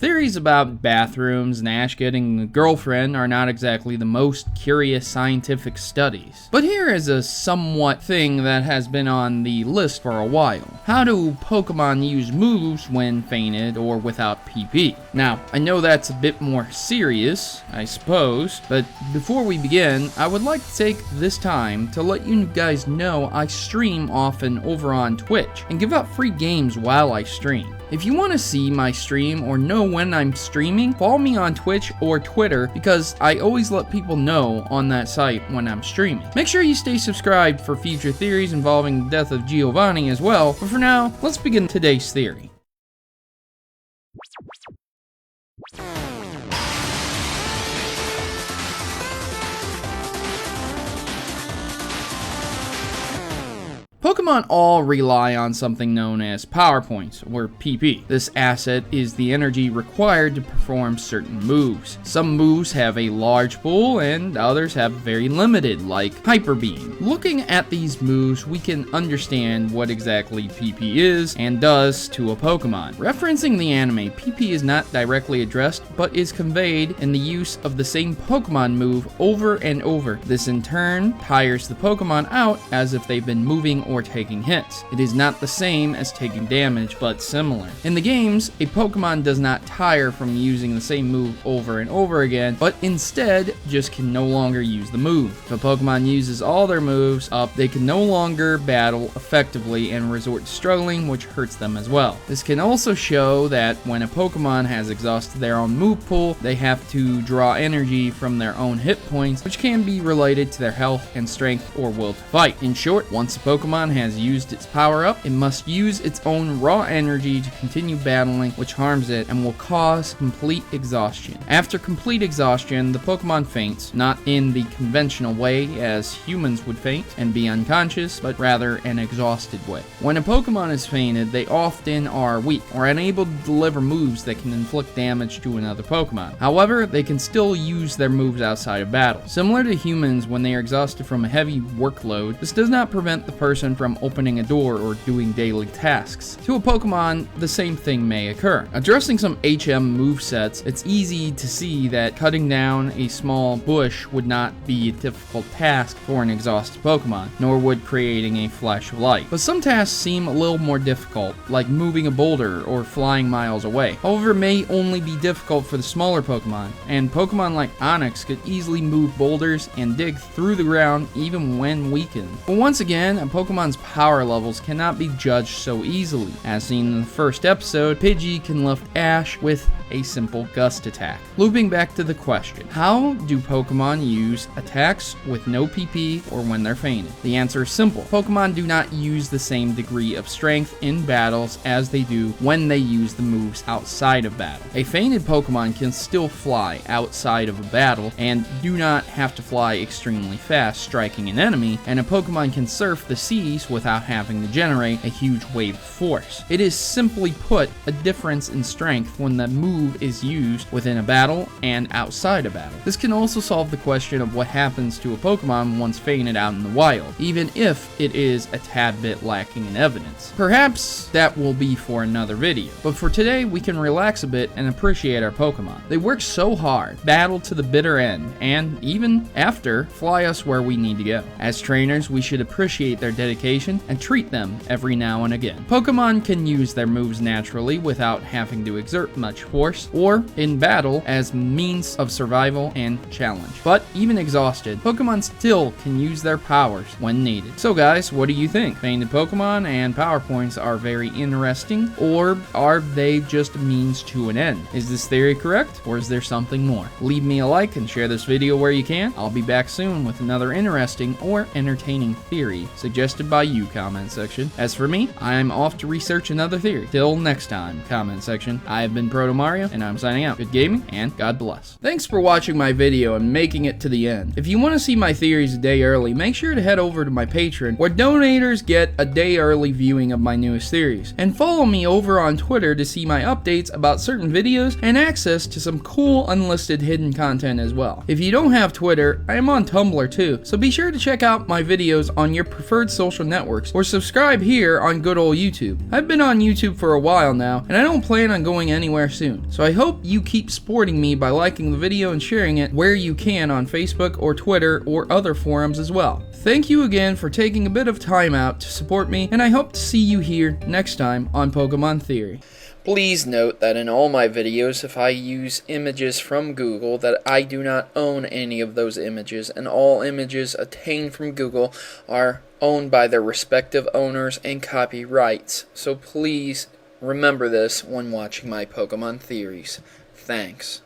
Theories about bathrooms and Ash getting a girlfriend are not exactly the most curious scientific studies. But here is a somewhat thing that has been on the list for a while. How do Pokemon use moves when fainted or without PP? Now, I know that's a bit more serious, I suppose, but before we begin, I would like to take this time to let you guys know I stream often over on Twitch and give out free games while I stream. If you want to see my stream or know when I'm streaming, follow me on Twitch or Twitter because I always let people know on that site when I'm streaming. Make sure you stay subscribed for future theories involving the death of Giovanni as well, but for now, let's begin today's theory. Pokemon all rely on something known as power points, or PP. This asset is the energy required to perform certain moves. Some moves have a large pool and others have very limited, like Hyper Beam. Looking at these moves, we can understand what exactly PP is and does to a Pokemon. Referencing the anime, PP is not directly addressed, but is conveyed in the use of the same Pokemon move over and over. This in turn tires the Pokemon out as if they've been moving or taking hits. It is not the same as taking damage, but similar. In the games, a Pokemon does not tire from using the same move over and over again, but instead just can no longer use the move. If a Pokemon uses all their moves up, they can no longer battle effectively and resort to struggling, which hurts them as well. This can also show that when a Pokemon has exhausted their own move pool, they have to draw energy from their own hit points, which can be related to their health and strength or will to fight. In short, once a Pokemon has used its power up, it must use its own raw energy to continue battling, which harms it and will cause complete exhaustion. After complete exhaustion, the Pokemon faints, not in the conventional way as humans would faint and be unconscious, but rather an exhausted way. When a Pokemon is fainted, they often are weak or unable to deliver moves that can inflict damage to another Pokemon. However, they can still use their moves outside of battle. Similar to humans when they are exhausted from a heavy workload, this does not prevent the person from opening a door or doing daily tasks. To a Pokemon, the same thing may occur. Addressing some HM movesets, it's easy to see that cutting down a small bush would not be a difficult task for an exhausted Pokemon, nor would creating a flash of light. But some tasks seem a little more difficult, like moving a boulder or flying miles away. However, it may only be difficult for the smaller Pokemon, and Pokemon like Onix could easily move boulders and dig through the ground even when weakened. But once again, a Pokemon's power levels cannot be judged so easily. As seen in the first episode, Pidgey can lift Ash with a simple gust attack. Looping back to the question, how do Pokemon use attacks with no PP or when they're fainted? The answer is simple. Pokemon do not use the same degree of strength in battles as they do when they use the moves outside of battle. A fainted Pokemon can still fly outside of a battle and do not have to fly extremely fast striking an enemy, and a Pokemon can surf the seas without having to generate a huge wave of force. It is simply put a difference in strength when the move is used within a battle and outside a battle. This can also solve the question of what happens to a Pokemon once fainted out in the wild, even if it is a tad bit lacking in evidence. Perhaps that will be for another video, but for today we can relax a bit and appreciate our Pokemon. They work so hard, battle to the bitter end, and even after, fly us where we need to go. As trainers, we should appreciate their dedication and treat them every now and again. Pokemon can use their moves naturally without having to exert much force or in battle as means of survival and challenge. But even exhausted, Pokemon still can use their powers when needed. So guys, what do you think? Fainted Pokemon and power points are very interesting, or are they just a means to an end? Is this theory correct, or is there something more? Leave me a like and share this video where you can. I'll be back soon with another interesting or entertaining theory suggested by you, comment section. As for me, I'm off to research another theory. Till next time, comment section. I have been Protomario, and I'm signing out. Good gaming, and God bless. Thanks for watching my video and making it to the end. If you want to see my theories a day early, make sure to head over to my Patreon, where donators get a day early viewing of my newest theories. And follow me over on Twitter to see my updates about certain videos and access to some cool unlisted hidden content as well. If you don't have Twitter, I am on Tumblr too, so be sure to check out my videos on your preferred social social networks or subscribe here on good old YouTube. I've been on YouTube for a while now, and I don't plan on going anywhere soon, so I hope you keep supporting me by liking the video and sharing it where you can on Facebook or Twitter or other forums as well. Thank you again for taking a bit of time out to support me, and I hope to see you here next time on Pokemon Theory. Please note that in all my videos, if I use images from Google, that I do not own any of those images, and all images obtained from Google are owned by their respective owners and copyrights. So please remember this when watching my Pokemon Theories. Thanks.